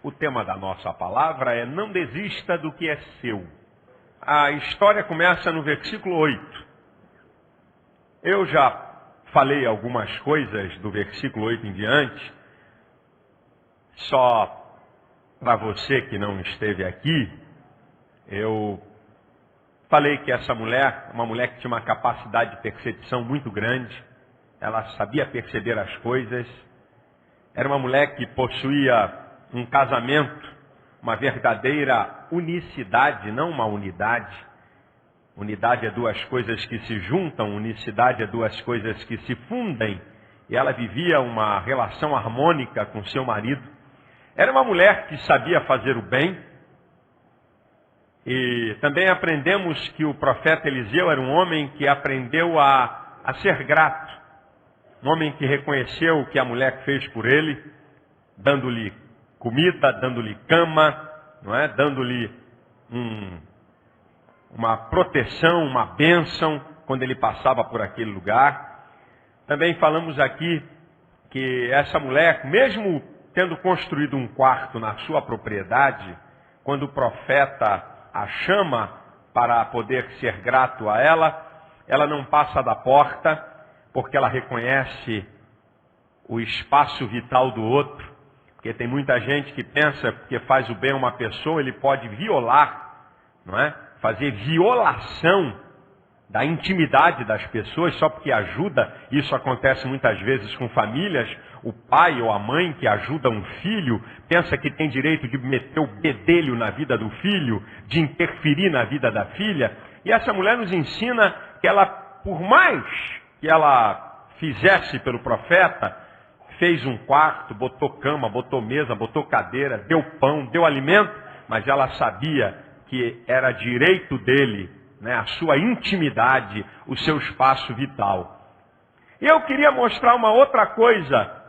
O tema da nossa palavra é: não desista do que é seu. A história começa no versículo 8. Eu já falei algumas coisas do versículo 8 em diante. Só para você que não esteve aqui, eu falei que essa mulher, uma mulher que tinha uma capacidade de percepção muito grande, ela sabia perceber as coisas, era uma mulher que possuía um casamento, uma verdadeira unicidade, não uma unidade. Unidade é duas coisas que se juntam, unicidade é duas coisas que se fundem. E ela vivia uma relação harmônica com seu marido. Era uma mulher que sabia fazer o bem. E também aprendemos que o profeta Eliseu era um homem que aprendeu a ser grato. Um homem que reconheceu o que a mulher fez por ele, dando-lhe comida, dando-lhe cama, não é? Dando-lhe uma proteção, uma bênção quando ele passava por aquele lugar. Também falamos aqui que essa mulher, mesmo tendo construído um quarto na sua propriedade, quando o profeta a chama para poder ser grato a ela não passa da porta, porque ela reconhece o espaço vital do outro. Porque tem muita gente que pensa que faz o bem a uma pessoa, ele pode violar, não é? Fazer violação da intimidade das pessoas só porque ajuda. Isso acontece muitas vezes com famílias. O pai ou a mãe que ajuda um filho pensa que tem direito de meter o bedelho na vida do filho, de interferir na vida da filha. E essa mulher nos ensina que ela, por mais que ela fizesse pelo profeta, fez um quarto, botou cama, botou mesa, botou cadeira, deu pão, deu alimento, mas ela sabia que era direito dele, né, a sua intimidade, o seu espaço vital. E eu queria mostrar uma outra coisa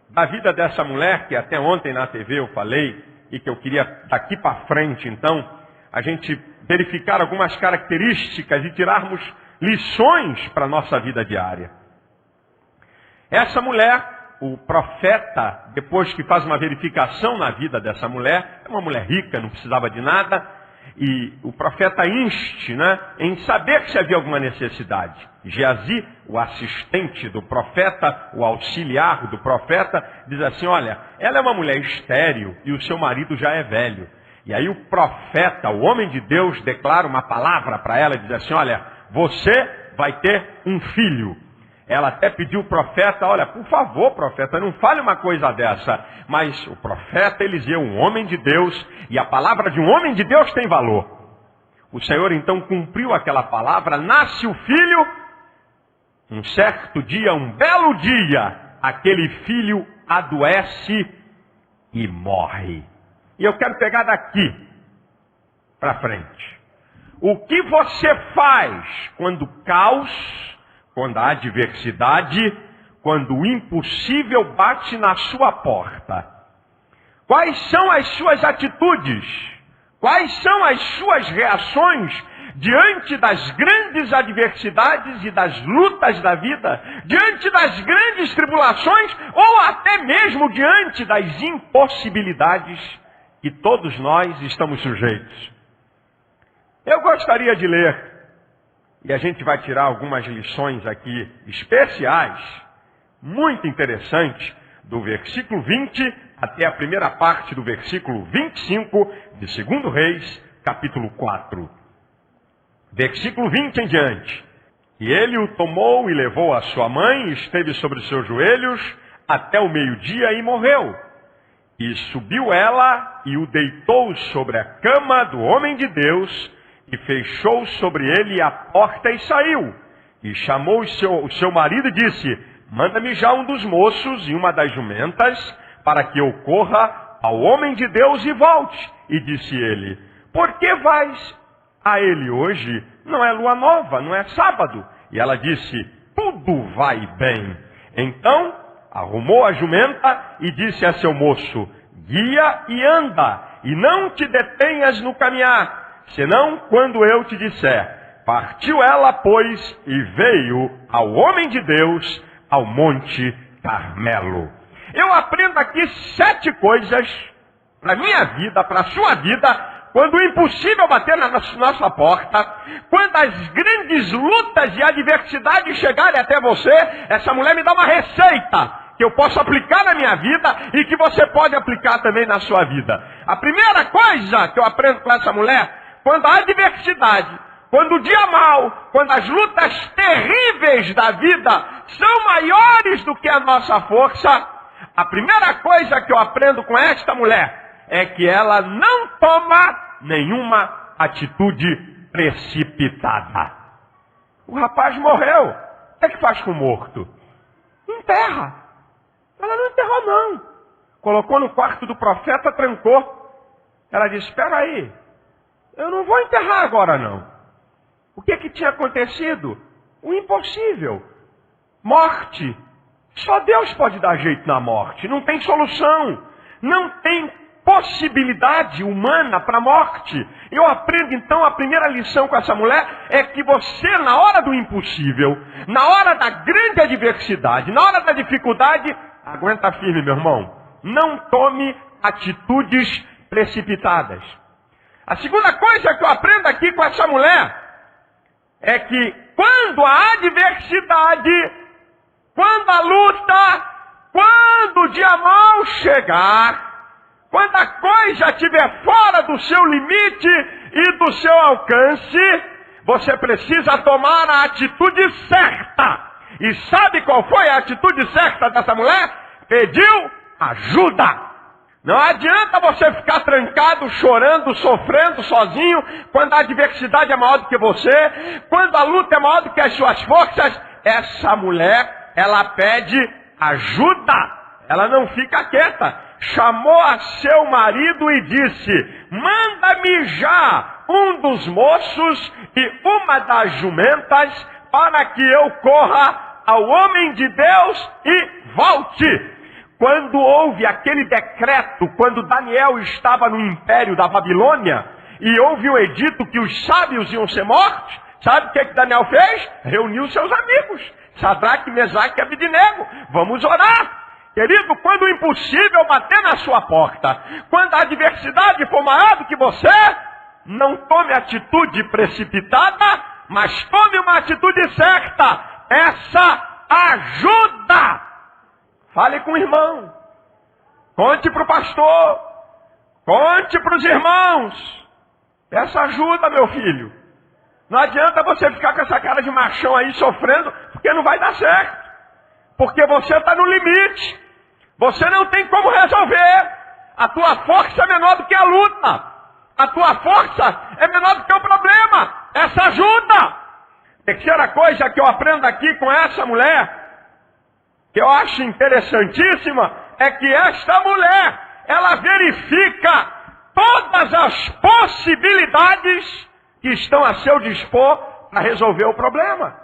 da vida dessa mulher, que até ontem na TV eu falei, e que eu queria daqui para frente, então, a gente verificar algumas características e tirarmos lições para a nossa vida diária. Essa mulher, o profeta, depois que faz uma verificação na vida dessa mulher, é uma mulher rica, não precisava de nada, e o profeta inste, né, em saber se havia alguma necessidade. Geazi, o assistente do profeta, o auxiliar do profeta, diz assim: olha, ela é uma mulher estéril e o seu marido já é velho. E aí o profeta, o homem de Deus, declara uma palavra para ela e diz assim: olha, você vai ter um filho. Ela até pediu o profeta: olha, por favor, profeta, não fale uma coisa dessa. Mas o profeta Eliseu, um homem de Deus, e a palavra de um homem de Deus tem valor. O Senhor então cumpriu aquela palavra, nasce o filho. Um certo dia, um belo dia, aquele filho adoece e morre. E eu quero pegar daqui para frente. O que você faz quando o caos, quando a adversidade, quando o impossível bate na sua porta? Quais são as suas atitudes? Quais são as suas reações diante das grandes adversidades e das lutas da vida? Diante das grandes tribulações ou até mesmo diante das impossibilidades que todos nós estamos sujeitos? Eu gostaria de ler, e a gente vai tirar algumas lições aqui especiais, muito interessantes, do versículo 20 até a primeira parte do versículo 25 de 2 Reis, capítulo 4. Versículo 20 em diante. E ele o tomou e levou a sua mãe, e esteve sobre os seus joelhos até o meio-dia e morreu. E subiu ela e o deitou sobre a cama do homem de Deus, e fechou sobre ele a porta e saiu. E chamou o seu marido e disse: manda-me já um dos moços e uma das jumentas, para que eu corra ao homem de Deus e volte. E disse ele: por que vais a ele hoje? Não é lua nova, não é sábado. E ela disse: tudo vai bem. Então arrumou a jumenta e disse a seu moço: guia e anda, e não te detenhas no caminhar, senão quando eu te disser. Partiu ela, pois, e veio ao homem de Deus ao Monte Carmelo. Eu aprendo aqui 7 coisas para a minha vida, para a sua vida, quando o impossível bater na nossa porta, quando as grandes lutas e adversidades chegarem até você, essa mulher me dá uma receita que eu posso aplicar na minha vida e que você pode aplicar também na sua vida. A primeira coisa que eu aprendo com essa mulher, quando a adversidade, quando o dia mau, quando as lutas terríveis da vida são maiores do que a nossa força, a primeira coisa que eu aprendo com esta mulher é que ela não toma nenhuma atitude precipitada. O rapaz morreu. O que faz com o morto? Enterra. Ela não enterrou, não. Colocou no quarto do profeta, trancou. Ela disse, espera aí, eu não vou enterrar agora, não. O que tinha acontecido? O impossível. Morte. Só Deus pode dar jeito na morte. Não tem solução. Não tem possibilidade humana para a morte. Eu aprendo então, a primeira lição com essa mulher é que você, na hora do impossível, na hora da grande adversidade, na hora da dificuldade, aguenta firme, meu irmão. Não tome atitudes precipitadas. A segunda coisa que eu aprendo aqui com essa mulher é que quando a adversidade, quando a luta, quando o dia mau chegar, quando a coisa estiver fora do seu limite e do seu alcance, você precisa tomar a atitude certa. E sabe qual foi a atitude certa dessa mulher? Pediu ajuda. Não adianta você ficar trancado, chorando, sofrendo sozinho, quando a adversidade é maior do que você, quando a luta é maior do que as suas forças. Essa mulher, ela pede ajuda. Ela não fica quieta. Chamou a seu marido e disse, manda-me já um dos moços e uma das jumentas, para que eu corra ao homem de Deus e volte. Quando houve aquele decreto, quando Daniel estava no império da Babilônia, e houve o edito que os sábios iam ser mortos, sabe o que Daniel fez? Reuniu seus amigos, Sadraque, Mesaque e Abednego. Vamos orar. Querido, quando o impossível bater na sua porta, quando a adversidade for maior do que você, não tome atitude precipitada, mas tome uma atitude certa. Essa ajuda. Fale com o irmão. Conte para o pastor. Conte para os irmãos. Essa ajuda, meu filho. Não adianta você ficar com essa cara de machão aí sofrendo, porque não vai dar certo. Porque você está no limite. Você não tem como resolver. A tua força é menor do que a luta. A tua força é menor do que o problema. Essa ajuda. Terceira coisa que eu aprendo aqui com essa mulher, que eu acho interessantíssima, é que esta mulher, ela verifica todas as possibilidades que estão a seu dispor para resolver o problema.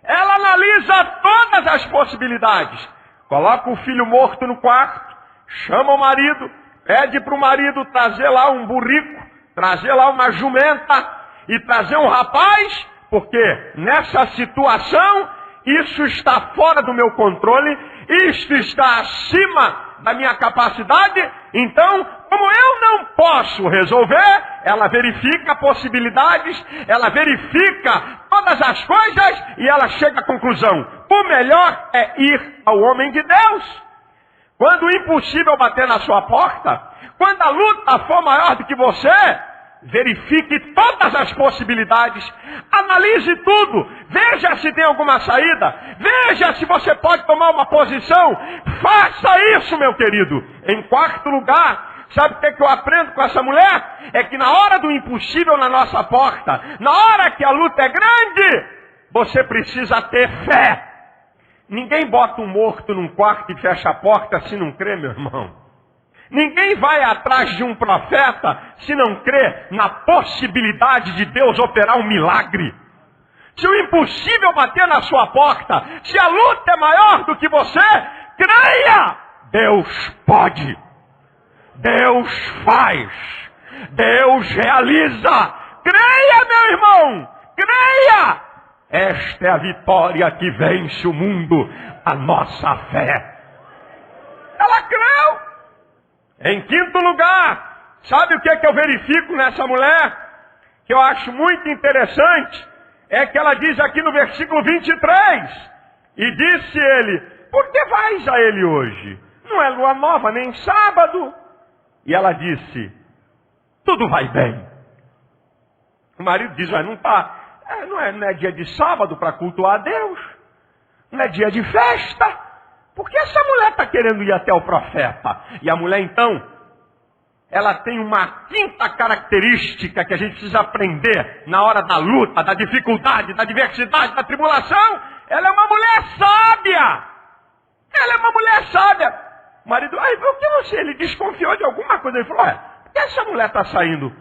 Ela analisa todas as possibilidades. Coloca o filho morto no quarto, chama o marido, pede para o marido trazer lá um burrico, trazer lá uma jumenta e trazer um rapaz, porque nessa situação isso está fora do meu controle, isto está acima da minha capacidade, então, como eu não posso resolver, ela verifica possibilidades, ela verifica todas as coisas e ela chega à conclusão: o melhor é ir ao homem de Deus. Quando o impossível bater na sua porta, quando a luta for maior do que você, verifique todas as possibilidades, analise tudo, veja se tem alguma saída, veja se você pode tomar uma posição, faça isso, meu querido. Em quarto lugar, sabe o que eu aprendo com essa mulher? É que na hora do impossível na nossa porta, na hora que a luta é grande, você precisa ter fé. Ninguém bota um morto num quarto e fecha a porta se não crê, meu irmão. Ninguém vai atrás de um profeta se não crê na possibilidade de Deus operar um milagre. Se o impossível bater na sua porta, se a luta é maior do que você, creia! Deus pode. Deus faz. Deus realiza. Creia, meu irmão! Creia! Esta é a vitória que vence o mundo, a nossa fé. Ela creu. Em quinto lugar, sabe o que é que eu verifico nessa mulher? Que eu acho muito interessante, é que ela diz aqui no versículo 23, e disse ele, por que vais a ele hoje? Não é lua nova, nem sábado. E ela disse, tudo vai bem. O marido diz, não é dia de sábado para cultuar a Deus, não é dia de festa. Por que essa mulher está querendo ir até o profeta? E a mulher então, ela tem uma quinta característica que a gente precisa aprender na hora da luta, da dificuldade, da adversidade, da tribulação. Ela é uma mulher sábia. Ela é uma mulher sábia. O marido, por que você? Ele desconfiou de alguma coisa. Ele falou, por que essa mulher está saindo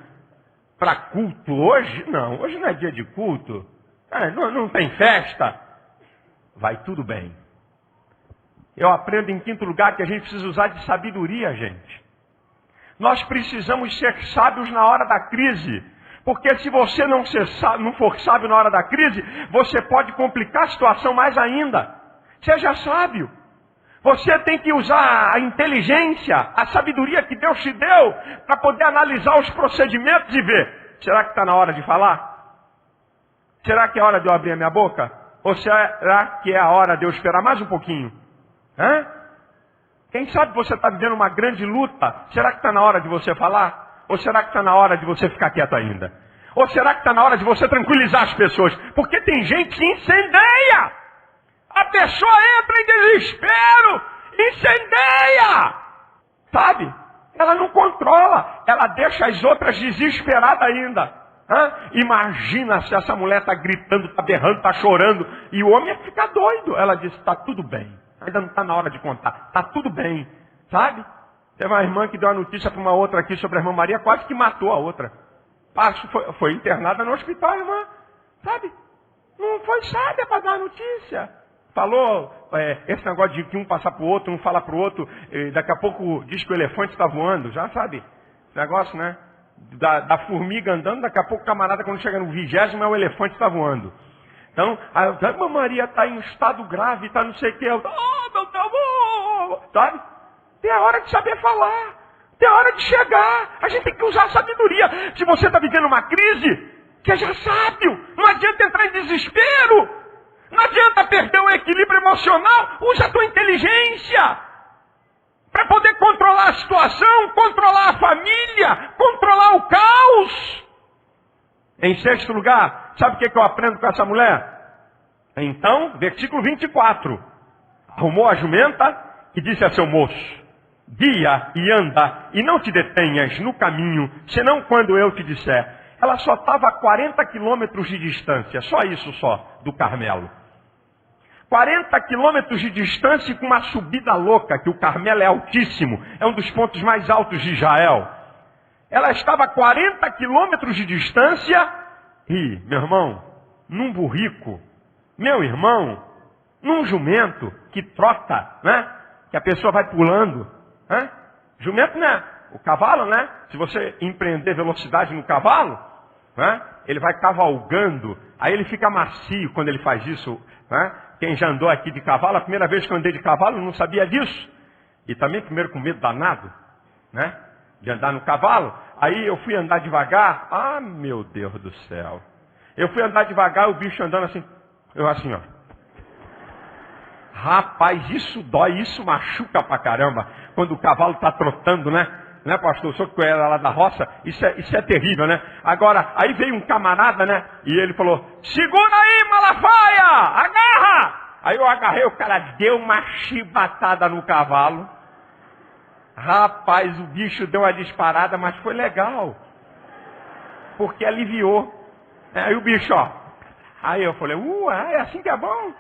para culto hoje? Não, hoje não é dia de culto. Não tem festa. Vai tudo bem. Eu aprendo em quinto lugar que a gente precisa usar de sabedoria, gente. Nós precisamos ser sábios na hora da crise. Porque se você não for sábio na hora da crise, você pode complicar a situação mais ainda. Seja sábio. Você tem que usar a inteligência, a sabedoria que Deus te deu, para poder analisar os procedimentos e ver. Será que está na hora de falar? Será que é hora de eu abrir a minha boca? Ou será que é a hora de eu esperar mais um pouquinho? Quem sabe você está vivendo uma grande luta. Será que está na hora de você falar? Ou será que está na hora de você ficar quieto ainda? Ou será que está na hora de você tranquilizar as pessoas? Porque tem gente que incendeia. A pessoa entra em desespero, incendeia. Sabe? Ela não controla. Ela deixa as outras desesperadas ainda. Imagina se essa mulher está gritando, está berrando, está chorando. E o homem ia ficar doido. Ela disse, está tudo bem. Ainda não está na hora de contar. Está tudo bem. Sabe? Teve uma irmã que deu uma notícia para uma outra aqui sobre a irmã Maria, quase que matou a outra. Foi internada no hospital, irmã. Sabe? Não foi sábia para dar a notícia. Falou esse negócio de que um passa para o outro, um fala para o outro. Daqui a pouco diz que o elefante está voando. Já sabe? Esse negócio, né? Da formiga andando, daqui a pouco o camarada, quando chega no 20º, o elefante está voando. Então, a irmã Maria está em estado grave, está não sei o que. Meu Deus, sabe? Tem a hora de saber falar. Tem a hora de chegar. A gente tem que usar a sabedoria. Se você está vivendo uma crise, seja sábio. Não adianta entrar em desespero. Não adianta perder o equilíbrio emocional. Use a tua inteligência. Para poder controlar a situação, controlar a família, controlar o caos. Em sexto lugar, sabe o que eu aprendo com essa mulher? Então, versículo 24. Arrumou a jumenta e disse a seu moço, guia e anda e não te detenhas no caminho, senão quando eu te disser. Ela só estava a 40 quilômetros de distância, só isso só, do Carmelo. 40 quilômetros de distância com uma subida louca, que o Carmelo é altíssimo, é um dos pontos mais altos de Israel. Ela estava a 40 quilômetros de distância e, meu irmão, num burrico, meu irmão, num jumento que trota, né? Que a pessoa vai pulando. Né? Jumento, né? O cavalo, né? Se você empreender velocidade no cavalo, né? Ele vai cavalgando, aí ele fica macio quando ele faz isso. Né? Quem já andou aqui de cavalo, a primeira vez que eu andei de cavalo, não sabia disso. E também primeiro com medo danado, né? De andar no cavalo. Aí eu fui andar devagar. Ah, meu Deus do céu. Eu fui andar devagar, o bicho andando assim. Eu assim, ó. Rapaz, isso dói, isso machuca pra caramba. Quando o cavalo tá trotando, né? Né, pastor? Eu sou que era lá da roça. Isso é terrível, né? Agora, aí veio um camarada, né? E ele falou, segura aí, Malafaia! Agarra! Aí eu agarrei, o cara deu uma chibatada no cavalo. Rapaz, o bicho deu uma disparada, mas foi legal. Porque aliviou. Aí o bicho, ó. Aí eu falei, é assim que é bom?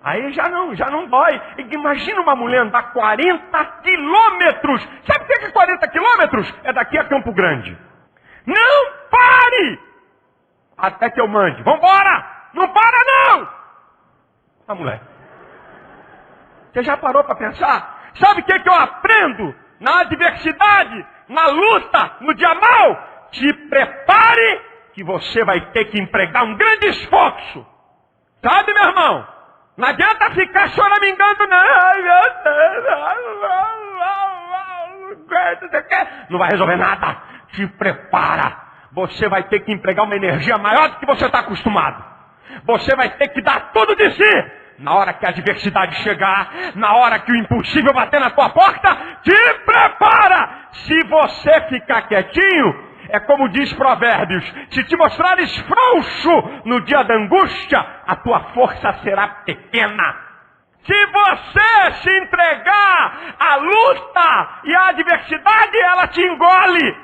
Aí já não dói. Imagina uma mulher andar 40 quilômetros. Sabe o que é 40 quilômetros? É daqui a Campo Grande. Não pare! Até que eu mande. Vambora! Não para não! A mulher. Você já parou para pensar? Sabe o que eu aprendo? Na adversidade, na luta, no dia mau? Te prepare que você vai ter que empregar um grande esforço. Sabe, meu irmão? Não adianta ficar choramingando, não. Ai, meu Deus. Não vai resolver nada. Te prepara. Você vai ter que empregar uma energia maior do que você está acostumado. Você vai ter que dar tudo de si. Na hora que a adversidade chegar, na hora que o impossível bater na tua porta, te prepara. Se você ficar quietinho, é como diz Provérbios, se te mostrares frouxo no dia da angústia, a tua força será pequena. Se você se entregar à luta e à adversidade, ela te engole.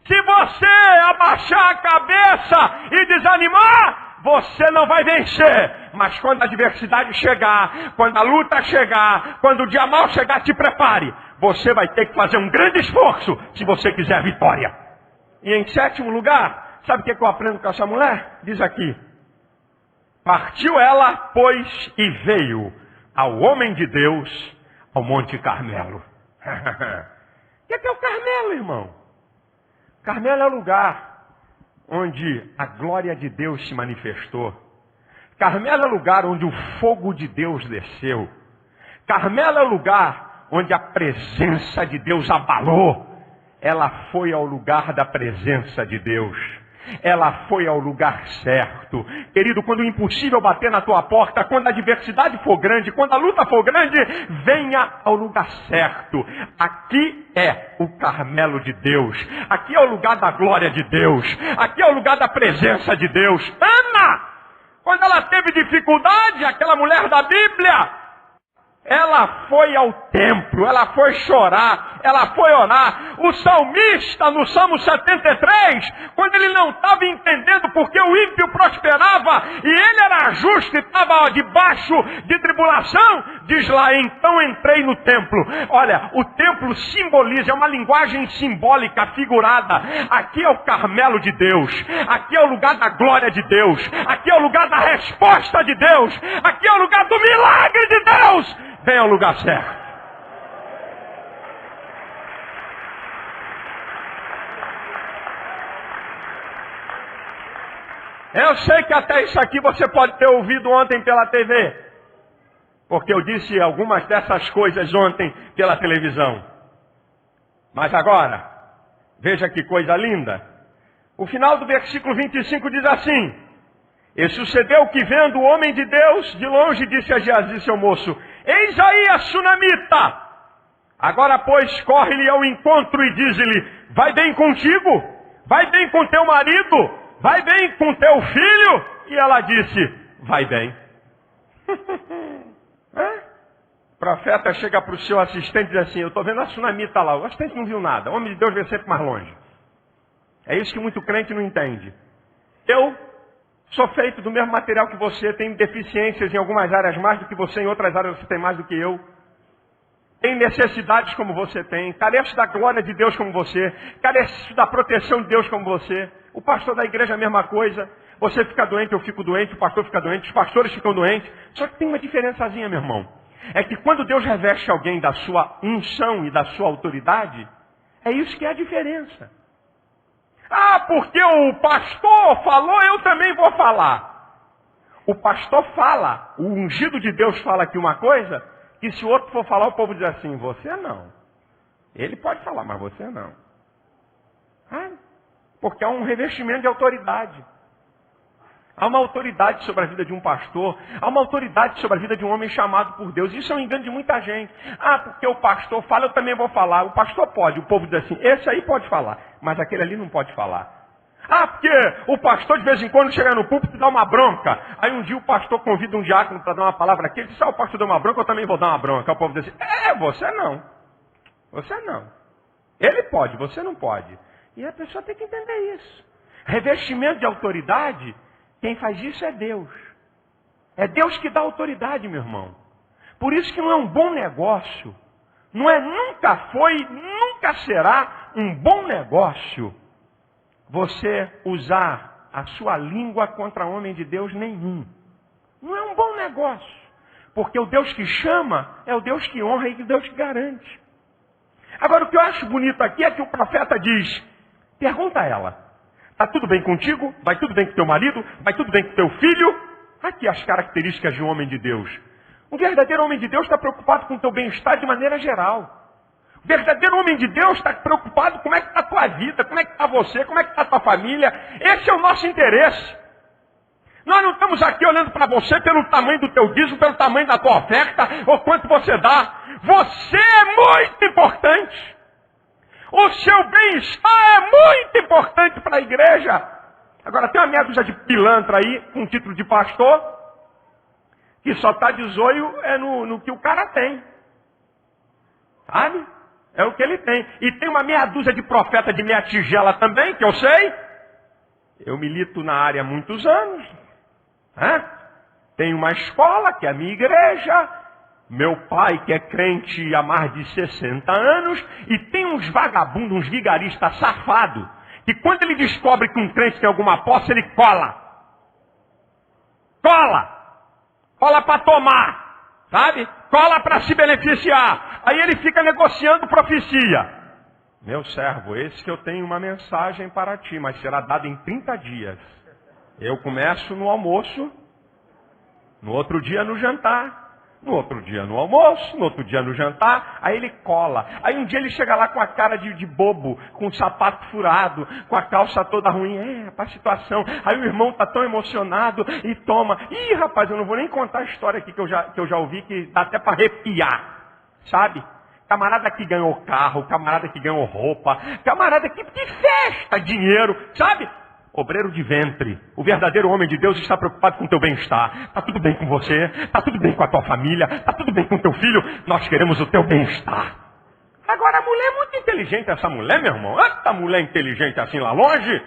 Se você abaixar a cabeça e desanimar, você não vai vencer. Mas quando a adversidade chegar, quando a luta chegar, quando o dia mau chegar, te prepare. Você vai ter que fazer um grande esforço se você quiser a vitória. E em sétimo lugar, sabe o que eu aprendo com essa mulher? Diz aqui: partiu ela, pois, e veio ao homem de Deus ao Monte Carmelo. O que é o Carmelo, irmão? Carmelo é o lugar onde a glória de Deus se manifestou. Carmelo é o lugar onde o fogo de Deus desceu. Carmelo é o lugar onde a presença de Deus abalou. Ela foi ao lugar da presença de Deus. Ela foi ao lugar certo. Querido, quando o impossível bater na tua porta, quando a adversidade for grande, quando a luta for grande, venha ao lugar certo. Aqui é o Carmelo de Deus. Aqui é o lugar da glória de Deus. Aqui é o lugar da presença de Deus. Ana, quando ela teve dificuldade, aquela mulher da Bíblia, ela foi ao templo, ela foi chorar, ela foi orar. O salmista, no Salmo 73, quando ele não estava entendendo porque o ímpio prosperava e ele era justo e estava debaixo de tribulação, diz lá: então entrei no templo. Olha, o templo simboliza, é uma linguagem simbólica, figurada. Aqui é o Carmelo de Deus, aqui é o lugar da glória de Deus, aqui é o lugar da resposta de Deus, aqui é o lugar do milagre de Deus. Vem ao lugar certo. Eu sei que até isso aqui você pode ter ouvido ontem pela TV, porque eu disse algumas dessas coisas ontem pela televisão. Mas agora, veja que coisa linda. O final do versículo 25 diz assim: e sucedeu que, vendo o homem de Deus de longe, disse a Geazi, seu moço: eis aí a sunamita. Agora, pois, corre-lhe ao encontro e diz-lhe: vai bem contigo? Vai bem com teu marido? Vai bem com teu filho? E ela disse: vai bem. O profeta chega para o seu assistente e diz assim: eu estou vendo a sunamita lá. O assistente não viu nada. O homem de Deus vê sempre mais longe. É isso que muito crente não entende. Eu sou feito do mesmo material que você, tenho deficiências em algumas áreas mais do que você, em outras áreas você tem mais do que eu. Tenho necessidades como você tem, careço da glória de Deus como você, careço da proteção de Deus como você. O pastor da igreja é a mesma coisa. Você fica doente, eu fico doente, o pastor fica doente, os pastores ficam doentes. Só que tem uma diferençazinha, meu irmão. É que quando Deus reveste alguém da sua unção e da sua autoridade, é isso que é a diferença. Ah, porque o pastor falou, eu também vou falar. O pastor fala, o ungido de Deus fala aqui uma coisa, que se o outro for falar, o povo diz assim: você não. Ele pode falar, mas você não. Porque há um revestimento de autoridade. Há uma autoridade sobre a vida de um pastor, há uma autoridade sobre a vida de um homem chamado por Deus. Isso é um engano de muita gente. Ah, porque o pastor fala, eu também vou falar. O pastor pode, o povo diz assim: esse aí pode falar, mas aquele ali não pode falar. Ah, porque o pastor de vez em quando chega no púlpito e dá uma bronca. Aí um dia o pastor convida um diácono para dar uma palavra aqui. Ele diz: o pastor deu uma bronca, eu também vou dar uma bronca. O povo diz assim: você não. Você não. Ele pode, você não pode. E a pessoa tem que entender isso. Revestimento de autoridade, quem faz isso é Deus. É Deus que dá autoridade, meu irmão. Por isso que não é um bom negócio. Não é, nunca foi, nunca será um bom negócio você usar a sua língua contra homem de Deus nenhum. Não é um bom negócio. Porque o Deus que chama é o Deus que honra e o Deus que garante. Agora, o que eu acho bonito aqui é que o profeta diz, pergunta a ela: está tudo bem contigo? Vai tudo bem com teu marido? Vai tudo bem com teu filho? Aqui as características de um homem de Deus. Um verdadeiro homem de Deus está preocupado com o teu bem-estar de maneira geral. O verdadeiro homem de Deus está preocupado com como é que está a tua vida, como é que está você, como é que está a tua família. Esse é o nosso interesse. Nós não estamos aqui olhando para você pelo tamanho do teu dízimo, pelo tamanho da tua oferta, ou quanto você dá. Você é muito importante. O seu bem-estar é muito importante para a igreja. Agora tem uma meia dúzia de pilantra aí, com título de pastor, que só está de zoio no que o cara tem. Sabe? É o que ele tem. E tem uma meia dúzia de profeta de meia tigela também, que eu sei. Eu milito na área há muitos anos. Tem uma escola, que é a minha igreja. Meu pai, que é crente há mais de 60 anos. E tem uns vagabundos, uns vigaristas safados, que quando ele descobre que um crente tem alguma posse, ele cola. Cola para tomar. Sabe? Cola para se beneficiar. Aí ele fica negociando profecia. Meu servo, esse que eu tenho uma mensagem para ti, mas será dada em 30 dias. Eu começo no almoço, no outro dia no jantar, no outro dia no almoço, no outro dia no jantar, aí ele cola. Aí um dia ele chega lá com a cara de bobo, com o sapato furado, com a calça toda ruim, para a situação. Aí o irmão está tão emocionado e toma. Ih, rapaz, eu não vou nem contar a história aqui que eu já ouvi, que dá até para arrepiar, sabe? Camarada que ganhou carro, camarada que ganhou roupa, camarada que festa dinheiro, sabe? Obreiro de ventre. O verdadeiro homem de Deus está preocupado com o teu bem-estar. Está tudo bem com você, está tudo bem com a tua família, está tudo bem com o teu filho. Nós queremos o teu bem-estar. Agora a mulher é muito inteligente, essa mulher, meu irmão. Essa mulher inteligente assim lá longe.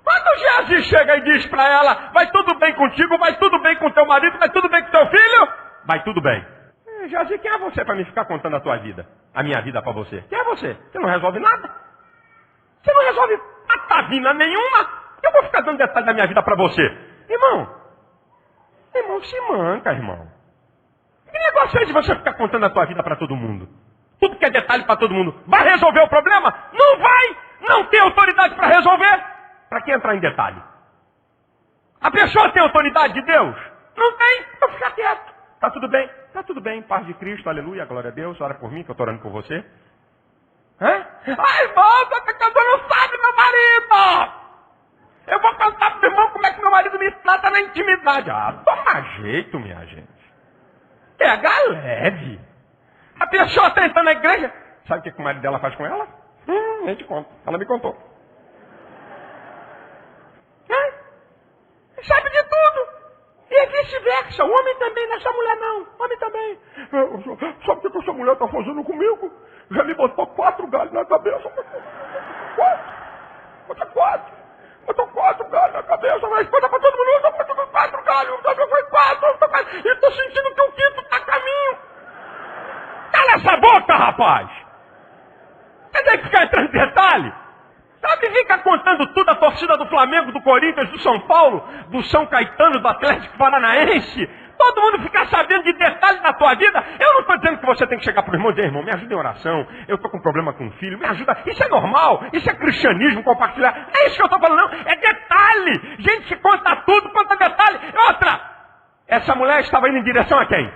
Quando Jesus chega e diz para ela, vai tudo bem contigo, vai tudo bem com teu marido, vai tudo bem com teu filho, vai tudo bem. Jesus, quem é você para me ficar contando a tua vida? A minha vida para você? Quem é você? Você não resolve nada. Você não resolve patavina nenhuma. Eu vou ficar dando detalhe da minha vida para você. Irmão, se manca, irmão. Que negócio é de você ficar contando a tua vida para todo mundo? Tudo que é detalhe para todo mundo. Vai resolver o problema? Não vai. Não tem autoridade para resolver. Para que entrar em detalhe? A pessoa tem autoridade de Deus? Não tem. Então fica quieto. Tá tudo bem? Tá tudo bem. Paz de Cristo, aleluia, glória a Deus. Ora por mim, que eu estou orando por você. Ai, irmão, tá pecador, não sabe, meu marido! Eu vou contar pro irmão como é que meu marido me trata na intimidade. Toma jeito, minha gente. Pega leve. A pessoa está entrando na igreja. Sabe o que o marido dela faz com ela? Nem te conto. Ela me contou. Sabe de tudo. E vice-versa. O homem também, não é só mulher não. O homem também. Sabe o que essa mulher está fazendo comigo? Já me botou 4 galhos na cabeça. 4. Botou 4 galhos na cabeça. Mas conta para todo mundo. Eu botou 4 galhos. Foi 4. E estou sentindo que o quinto está a caminho. Cala essa boca, rapaz. Você tem que ficar entrando em detalhe. Sabe, fica contando tudo a torcida do Flamengo, do Corinthians, do São Paulo, do São Caetano, do Atlético Paranaense. Todo mundo fica sabendo de detalhes da tua vida. Eu não estou dizendo que você tem que chegar para o irmão e dizer, irmão, me ajuda em oração, eu estou com problema com o filho, me ajuda. Isso é normal, isso é cristianismo, compartilhar. Não é isso que eu estou falando, não. É detalhe. Gente que conta tudo, conta detalhe. Outra, essa mulher estava indo em direção a quem?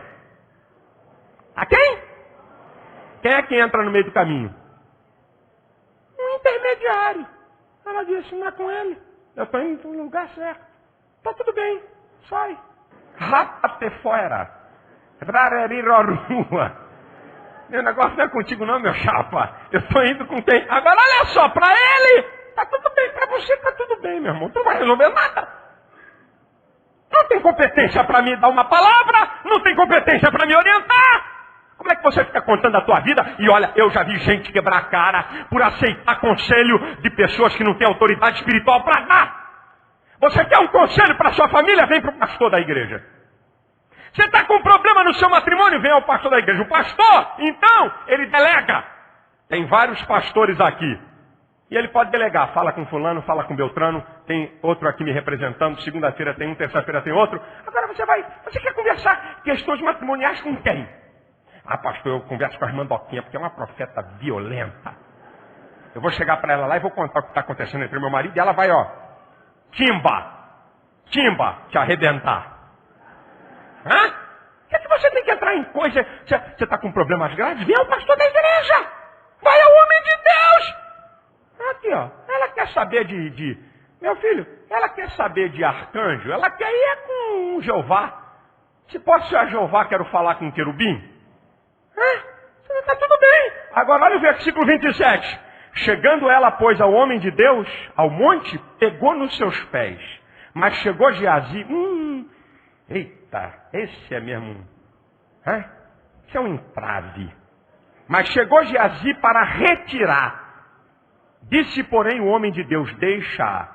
A quem? Quem é que entra no meio do caminho? Um intermediário. Ela disse, não é com ele. Eu estou indo no lugar certo. Está tudo bem, sai. Rapa-te fora. Rarerirorua. Meu negócio não é contigo não, meu chapa. Eu estou indo com quem? Agora olha só, para ele, está tudo bem. Para você está tudo bem, meu irmão. Tu não vai resolver nada. Não tem competência para me dar uma palavra. Não tem competência para me orientar. Como é que você fica contando a tua vida? E olha, eu já vi gente quebrar a cara por aceitar conselho de pessoas que não têm autoridade espiritual para dar. Você quer um conselho para sua família? Vem para o pastor da igreja. Você está com um problema no seu matrimônio? Vem ao pastor da igreja. O pastor, então, ele delega. Tem vários pastores aqui. E ele pode delegar. Fala com fulano, fala com Beltrano. Tem outro aqui me representando. Segunda-feira tem um, terça-feira tem outro. Agora você quer conversar questões matrimoniais com quem? Pastor, eu converso com a irmã Doquinha, porque é uma profeta violenta. Eu vou chegar para ela lá e vou contar o que está acontecendo entre meu marido e ela vai, timba. timba, te arrebentar. Hã? Por que você tem que entrar em coisa? Você está com problemas graves? Vem ao pastor da igreja. Vai ao homem de Deus. Aqui, ó. Ela quer saber Meu filho, ela quer saber de arcanjo. Ela quer ir com Jeová. Se pode ser a Jeová, quero falar com o querubim. Está tudo bem. Agora olha o versículo 27. Chegando ela, pois, ao homem de Deus, ao monte, pegou nos seus pés. Mas chegou Geazi. Eita, esse é mesmo. Isso é um entrave. Mas chegou Geazi para retirar. Disse, porém, o homem de Deus, deixa-a,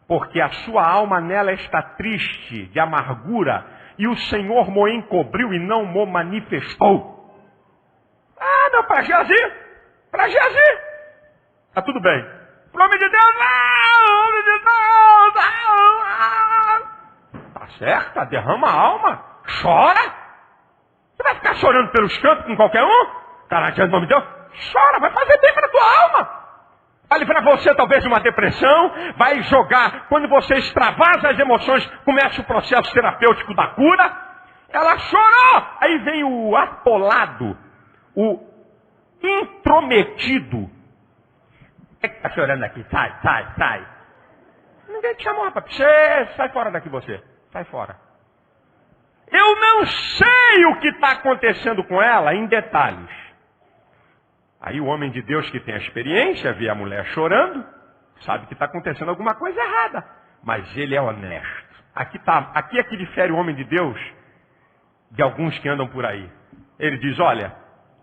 porque a sua alma nela está triste, de amargura, e o Senhor mo encobriu e não mo manifestou. Não, para Geazi. Para Geazi. Tá tudo bem. Para o homem de Deus, não, homem de Deus, Tá certo, derrama a alma, chora. Você vai ficar chorando pelos cantos com qualquer um? Cara, diante do nome de Deus, chora, vai fazer bem para a tua alma. Vai livrar você talvez de uma depressão, vai jogar, quando você extravasa as emoções, começa o processo terapêutico da cura. Ela chorou, aí vem o atolado, o intrometido. Quem está chorando aqui? Sai. Ninguém te chamou, rapaz. Sai fora daqui você. Sai fora. Eu não sei o que está acontecendo com ela em detalhes. Aí o homem de Deus que tem a experiência, vê a mulher chorando, sabe que está acontecendo alguma coisa errada. Mas ele é honesto. Aqui é que difere o homem de Deus de alguns que andam por aí. Ele diz, olha,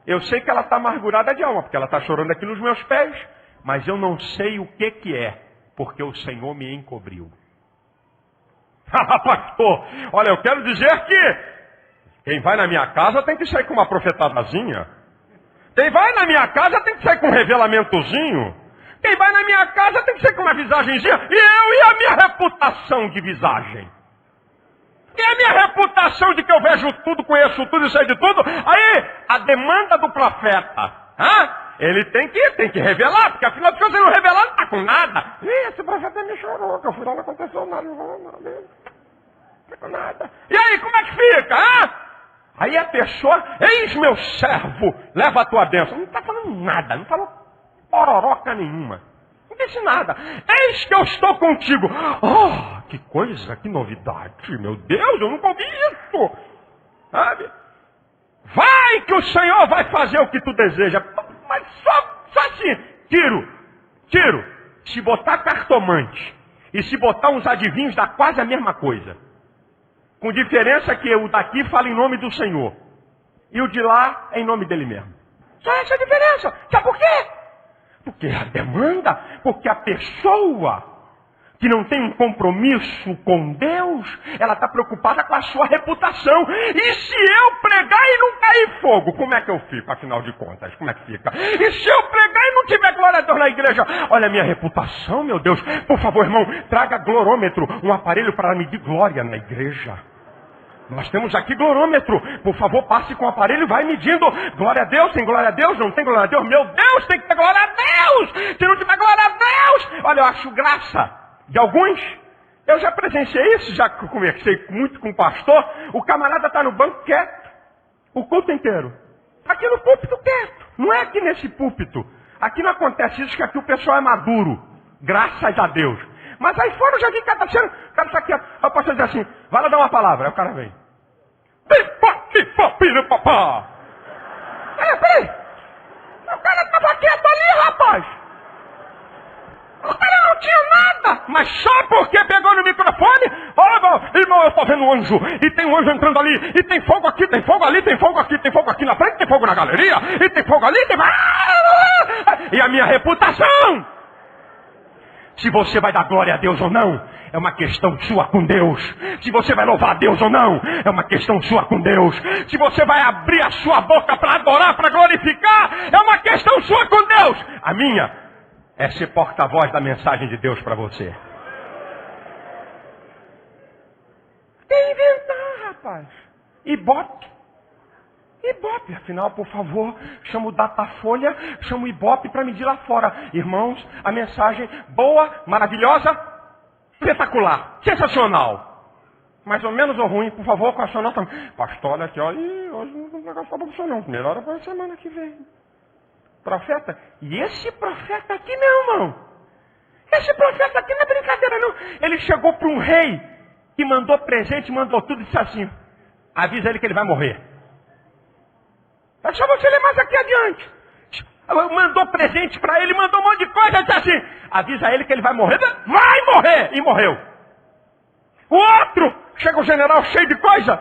eu sei que ela está amargurada de alma, porque ela está chorando aqui nos meus pés, mas eu não sei o que é, porque o Senhor me encobriu. Pastor, olha, eu quero dizer que quem vai na minha casa tem que sair com uma profetadazinha. Quem vai na minha casa tem que sair com um revelamentozinho. Quem vai na minha casa tem que sair com uma visagenzinha. E a minha reputação de visagem? E a minha reputação de que eu vejo tudo, conheço tudo e sei de tudo? Aí, a demanda do profeta, ele tem que revelar, porque afinal de contas, se ele não revelar, não está com nada. Esse profeta me chorou, que eu fui lá, não aconteceu nada, não está com nada. E aí, como é que fica, Aí a pessoa, eis meu servo, leva a tua bênção. Não está falando nada, não falou pororoca nenhuma. Não disse nada. Eis que eu estou contigo. Oh, que coisa, que novidade. Meu Deus, eu nunca ouvi isso. Sabe? Vai que o Senhor vai fazer o que tu deseja. Mas só assim, tiro. Se botar cartomante e se botar uns adivinhos, dá quase a mesma coisa. Com diferença que o daqui fala em nome do Senhor. E o de lá é em nome dele mesmo. Só essa a diferença. Sabe por quê? Porque a demanda, porque a pessoa que não tem um compromisso com Deus, ela está preocupada com a sua reputação. E se eu pregar e não cair fogo, como é que eu fico, afinal de contas? Como é que fica? E se eu pregar e não tiver glória a Deus na igreja? Olha a minha reputação, meu Deus. Por favor, irmão, traga glorômetro, um aparelho para medir glória na igreja. Nós temos aqui glorômetro. Por favor, passe com o aparelho e vai medindo. Glória a Deus, tem glória a Deus, não tem glória a Deus. Meu Deus, tem que ter glória a Deus. Se não tiver glória a Deus. Olha, eu acho graça de alguns. Eu já presenciei isso, já conversei muito com o pastor. O camarada está no banco quieto. O culto inteiro. Aqui no púlpito quieto. Não é aqui nesse púlpito. Aqui não acontece isso, que aqui o pessoal é maduro. Graças a Deus. Mas aí fora eu já vi que o cara está quieto. Aí o pastor diz assim, vai lá dar uma palavra. Aí o cara vem. Peraí. O cara estava quieto ali, rapaz. O cara não tinha nada. Mas só porque pegou no microfone. Olha, irmão, eu estou vendo um anjo. E tem um anjo entrando ali. E tem fogo aqui, tem fogo ali, tem fogo aqui, tem fogo aqui na frente, tem fogo na galeria. E tem fogo ali, tem... E a minha reputação. Se você vai dar glória a Deus ou não, é uma questão sua com Deus. Se você vai louvar a Deus ou não, é uma questão sua com Deus. Se você vai abrir a sua boca para adorar, para glorificar, é uma questão sua com Deus. A minha é ser porta-voz da mensagem de Deus para você. Tem que inventar, rapaz. Ibope, afinal, por favor, chama o Datafolha, chama o Ibope para medir lá fora. Irmãos, a mensagem boa, maravilhosa, Espetacular, sensacional. Mais ou menos ou ruim, por favor, com a sua nota. Pastor, olha aqui, ó, hoje o negócio tá bom pra você não. Melhora para a semana que vem. Profeta? E esse profeta aqui não, irmão. Esse profeta aqui não é brincadeira, não. Ele chegou para um rei que mandou presente, mandou tudo e disse assim: avisa ele que ele vai morrer. É só você ler mais aqui adiante. Mandou presente para ele, mandou um monte de coisa, disse assim: avisa ele que ele vai morrer. Vai morrer! E morreu. O outro, chega o general cheio de coisa.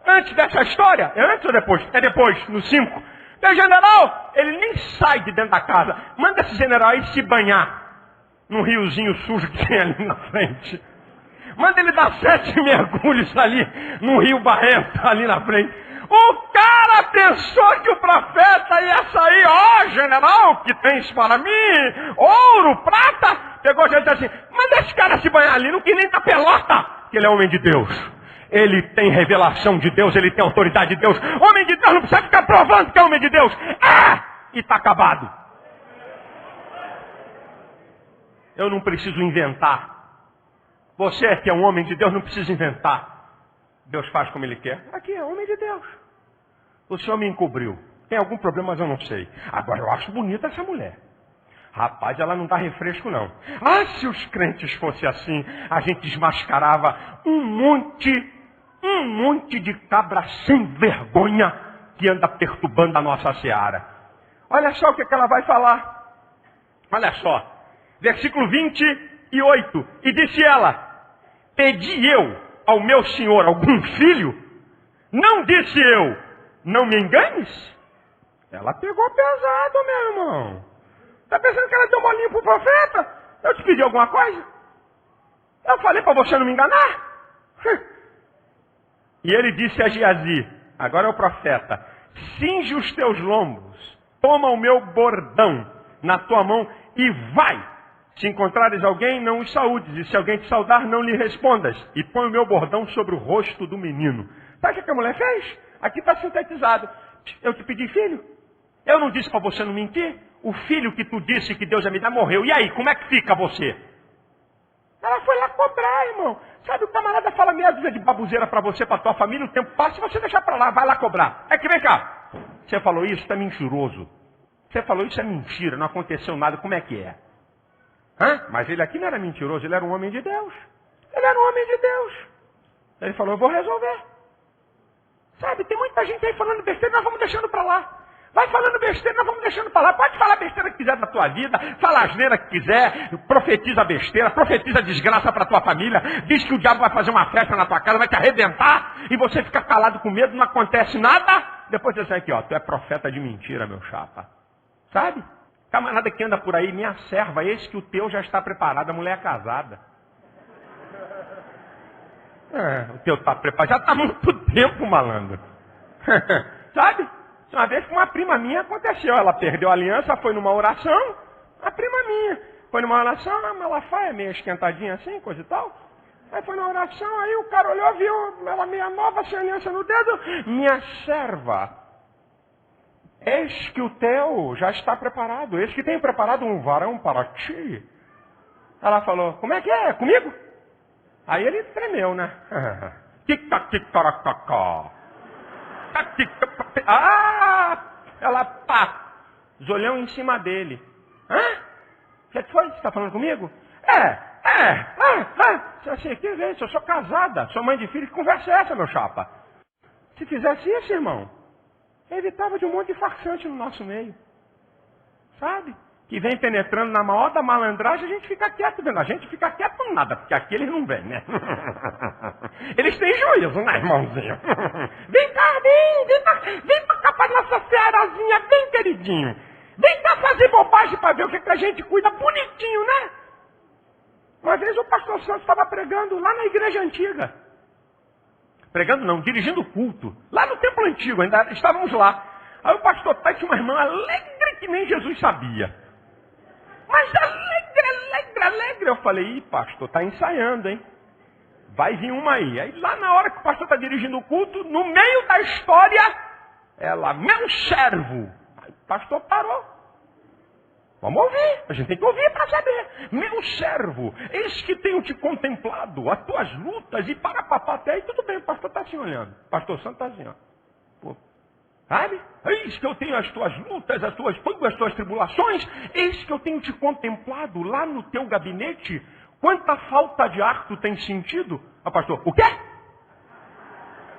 Antes dessa história, é antes ou depois? É depois, no 5. O general, ele nem sai de dentro da casa. Manda esse general aí se banhar num riozinho sujo que tem ali na frente. Manda ele dar 7 mergulhos ali, num rio barrento ali na frente. O cara pensou que o profeta ia sair: ó, general, que tens para mim? Ouro, prata? Pegou a gente assim: manda esse cara se banhar ali, não quis nem dar pelota, que ele é homem de Deus. Ele tem revelação de Deus, ele tem autoridade de Deus. Homem de Deus não precisa ficar provando que é homem de Deus. E está acabado. Eu não preciso inventar. Você que é um homem de Deus não precisa inventar. Deus faz como Ele quer. Aqui é homem de Deus. O Senhor me encobriu. Tem algum problema, mas eu não sei. Agora eu acho bonita essa mulher. Rapaz, ela não dá refresco não. Se os crentes fossem assim, a gente desmascarava um monte de cabra sem vergonha que anda perturbando a nossa seara. Olha só o que ela vai falar. Olha só. Versículo 28. E disse ela: pedi eu ao meu senhor algum filho? Não disse eu: não me enganes? Ela pegou pesado, meu irmão. Está pensando que ela deu molinho para o profeta? Eu te pedi alguma coisa? Eu falei para você não me enganar? E ele disse a Geazi, agora é o profeta: cinge os teus lombos, toma o meu bordão na tua mão e vai. Se encontrares alguém, não os saúdes, e se alguém te saudar, não lhe respondas. E põe o meu bordão sobre o rosto do menino. Sabe o que a mulher fez? Aqui está sintetizado. Eu te pedi filho. Eu não disse para você não mentir. O filho que tu disse que Deus ia me dar morreu. E aí, como é que fica você? Ela foi lá cobrar, irmão. Sabe, o camarada fala meia dúzia de babuzeira para você, para tua família, o tempo passa e você deixar para lá, vai lá cobrar. É que vem cá. Você falou isso, é mentiroso. Você falou isso, é mentira, não aconteceu nada, como é que é? Mas ele aqui não era mentiroso, ele era um homem de Deus. Ele era um homem de Deus. Ele falou: eu vou resolver. Sabe, tem muita gente aí falando besteira, nós vamos deixando para lá. Vai falando besteira, nós vamos deixando para lá. Pode falar besteira que quiser da tua vida, fala asneira que quiser, profetiza besteira, profetiza desgraça para tua família, diz que o diabo vai fazer uma festa na tua casa, vai te arrebentar, e você fica calado com medo, não acontece nada. Depois você sai aqui, ó, tu é profeta de mentira, meu chapa. Sabe? Camarada que anda por aí, minha serva, eis que o teu já está preparado, a mulher é casada. O teu está preparado, já está há muito tempo, malandro. Sabe? Uma vez com uma prima minha aconteceu, ela perdeu a aliança, foi numa oração, a prima minha, foi numa oração, a Malafaia meio esquentadinha assim, coisa e tal. Aí foi na oração, aí o cara olhou, viu ela meia nova, sem aliança no dedo, minha serva. Eis que o teu já está preparado. Eis que tem preparado um varão para ti. Ela falou: como é que é? Comigo? Aí ele tremeu, né? Ela pá, zolhão em cima dele. O que foi? Você está falando comigo? Assim, que vez, eu sou casada, sou mãe de filho, que conversa é essa, meu chapa? Se fizesse isso, irmão, evitava de um monte de farsante no nosso meio. Sabe? Que vem penetrando na maior da malandragem, a gente fica quieto vendo. A gente fica quieto por nada, porque aqui eles não vêm, né? Eles têm juízo, né, irmãozinho? Vem cá, vem pra cá pra nossa searazinha, vem, queridinho. Vem cá fazer bobagem pra ver o que a gente cuida bonitinho, né? Uma vez o pastor Santos estava pregando lá na igreja antiga. Pregando não, dirigindo o culto. Lá no templo antigo, ainda estávamos lá. Aí o pastor Pai tinha uma irmã alegre que nem Jesus sabia. Mas alegre. Eu falei: ih, pastor, tá ensaiando, hein? Vai vir uma aí. Aí lá na hora que o pastor está dirigindo o culto, no meio da história, ela: meu servo. Aí o pastor parou. Vamos ouvir, a gente tem que ouvir para saber. Meu servo, eis que tenho te contemplado, as tuas lutas, e para papá até aí, tudo bem, o pastor está assim olhando. O pastor Santo está assim, ó. Pô, sabe? Eis que eu tenho as tuas lutas, as tuas tribulações, eis que eu tenho te contemplado lá no teu gabinete. Quanta falta de ar tu tem sentido? Ah, pastor, o quê?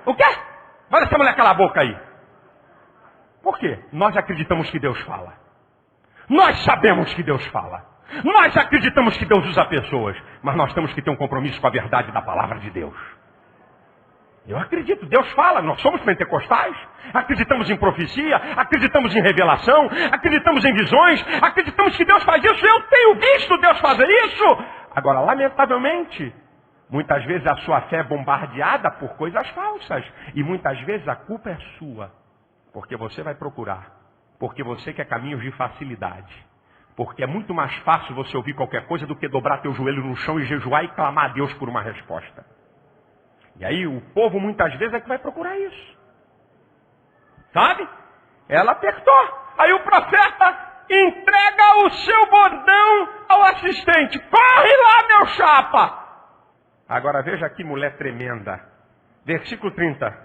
O quê? Vai essa mulher calar a boca aí. Por quê? Nós acreditamos que Deus fala. Nós sabemos que Deus fala. Nós acreditamos que Deus usa pessoas. Mas nós temos que ter um compromisso com a verdade da palavra de Deus. Eu acredito, Deus fala, nós somos pentecostais. Acreditamos em profecia, acreditamos em revelação, acreditamos em visões, acreditamos que Deus faz isso. Eu tenho visto Deus fazer isso. Agora, lamentavelmente, muitas vezes a sua fé é bombardeada por coisas falsas. E muitas vezes a culpa é sua. Porque você vai procurar. Porque você quer caminhos de facilidade. Porque é muito mais fácil você ouvir qualquer coisa do que dobrar teu joelho no chão e jejuar e clamar a Deus por uma resposta. E aí o povo muitas vezes é que vai procurar isso. Sabe? Ela apertou. Aí o profeta entrega o seu bordão ao assistente. Corre lá, meu chapa! Agora veja que mulher tremenda. Versículo 30.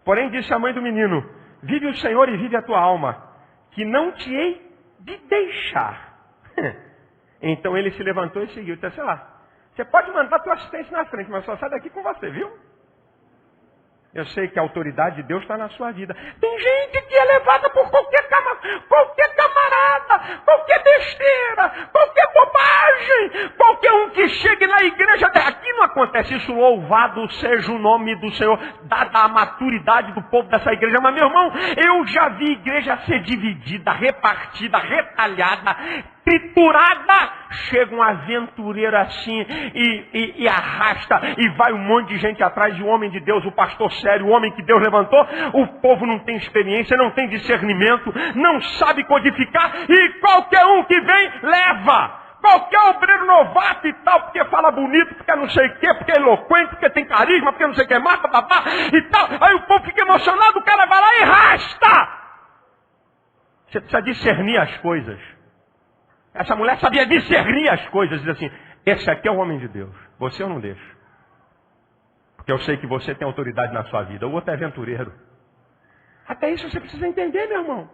Porém disse a mãe do menino: vive o Senhor e vive a tua alma, que não te hei de deixar. Então ele se levantou e seguiu. Então, sei lá, você pode mandar teu assistente na frente, mas só sai daqui com você, viu? Eu sei que a autoridade de Deus está na sua vida. Tem gente que é levada por qualquer camarada, qualquer besteira, qualquer bobagem. Qualquer um que chegue na igreja. Aqui não acontece isso. Louvado seja o nome do Senhor, dada a maturidade do povo dessa igreja. Mas, meu irmão, eu já vi igreja ser dividida, repartida, retalhada, triturada. Chega um aventureiro assim e arrasta, e vai um monte de gente atrás de um homem de Deus, o pastor sério, o homem que Deus levantou. O povo não tem experiência, não tem discernimento, não sabe codificar, e qualquer um que vem, leva. Qualquer obreiro novato e tal, porque fala bonito, porque não sei o quê, porque é eloquente, porque tem carisma, porque não sei o que mais, papapá, e tal. Aí o povo fica emocionado, o cara vai lá e arrasta. Você precisa discernir as coisas. Essa mulher sabia discernir as coisas. Diz assim: esse aqui é o homem de Deus. Você eu não deixo. Porque eu sei que você tem autoridade na sua vida. O outro é aventureiro. Até isso você precisa entender, meu irmão.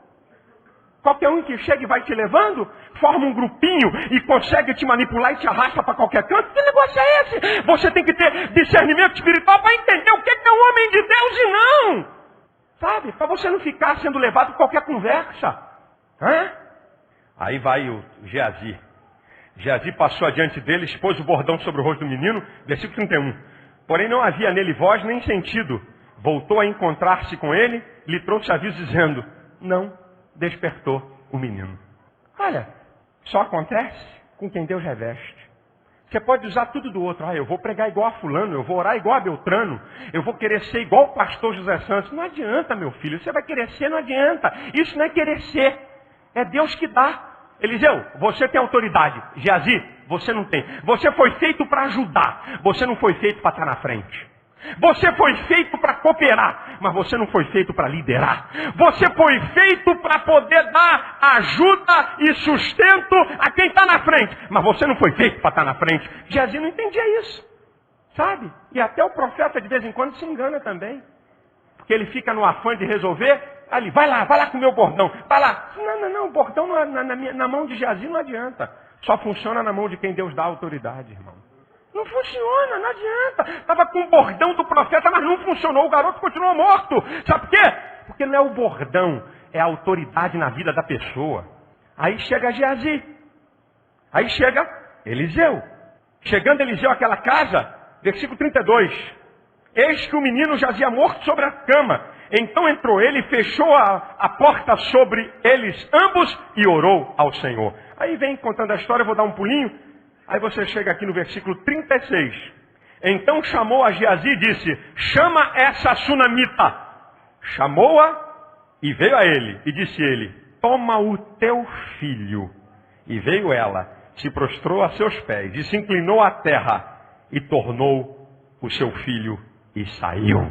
Qualquer um que chega e vai te levando, forma um grupinho e consegue te manipular e te arrasta para qualquer canto. Que negócio é esse? Você tem que ter discernimento espiritual para entender o que é um homem de Deus e não. Sabe? Para você não ficar sendo levado por qualquer conversa. Hã? Aí vai o Geazi. Geazi passou adiante dele, expôs o bordão sobre o rosto do menino. Versículo 31. Porém não havia nele voz nem sentido. Voltou a encontrar-se com ele, lhe trouxe aviso dizendo: não despertou o menino. Olha, só acontece com quem Deus reveste. Você pode usar tudo do outro. Eu vou pregar igual a fulano, eu vou orar igual a Beltrano, eu vou querer ser igual o pastor José Santos. Não adianta, meu filho, você vai querer ser, não adianta. Isso não é querer ser. É Deus que dá. Eliseu, você tem autoridade. Geazi, você não tem. Você foi feito para ajudar. Você não foi feito para estar na frente. Você foi feito para cooperar. Mas você não foi feito para liderar. Você foi feito para poder dar ajuda e sustento a quem está na frente. Mas você não foi feito para estar na frente. Geazi não entendia isso. Sabe? E até o profeta de vez em quando se engana também. Porque ele fica no afã de resolver. Ali, vai lá com o meu bordão. Vai lá. Não, o bordão na mão de Geazi não adianta. Só funciona na mão de quem Deus dá autoridade, irmão. Não funciona, não adianta. Estava com o bordão do profeta, mas não funcionou. O garoto continuou morto. Sabe por quê? Porque não é o bordão, é a autoridade na vida da pessoa. Aí chega Geazi. Aí chega Eliseu. Chegando Eliseu àquela casa, versículo 32. Eis que o menino jazia morto sobre a cama. Então entrou ele, fechou a porta sobre eles ambos e orou ao Senhor. Aí vem contando a história, eu vou dar um pulinho. Aí você chega aqui no versículo 36. Então chamou a Geazi e disse: chama essa sunamita. Chamou-a e veio a ele. E disse ele: toma o teu filho. E veio ela, se prostrou a seus pés e se inclinou à terra e tornou o seu filho e saiu.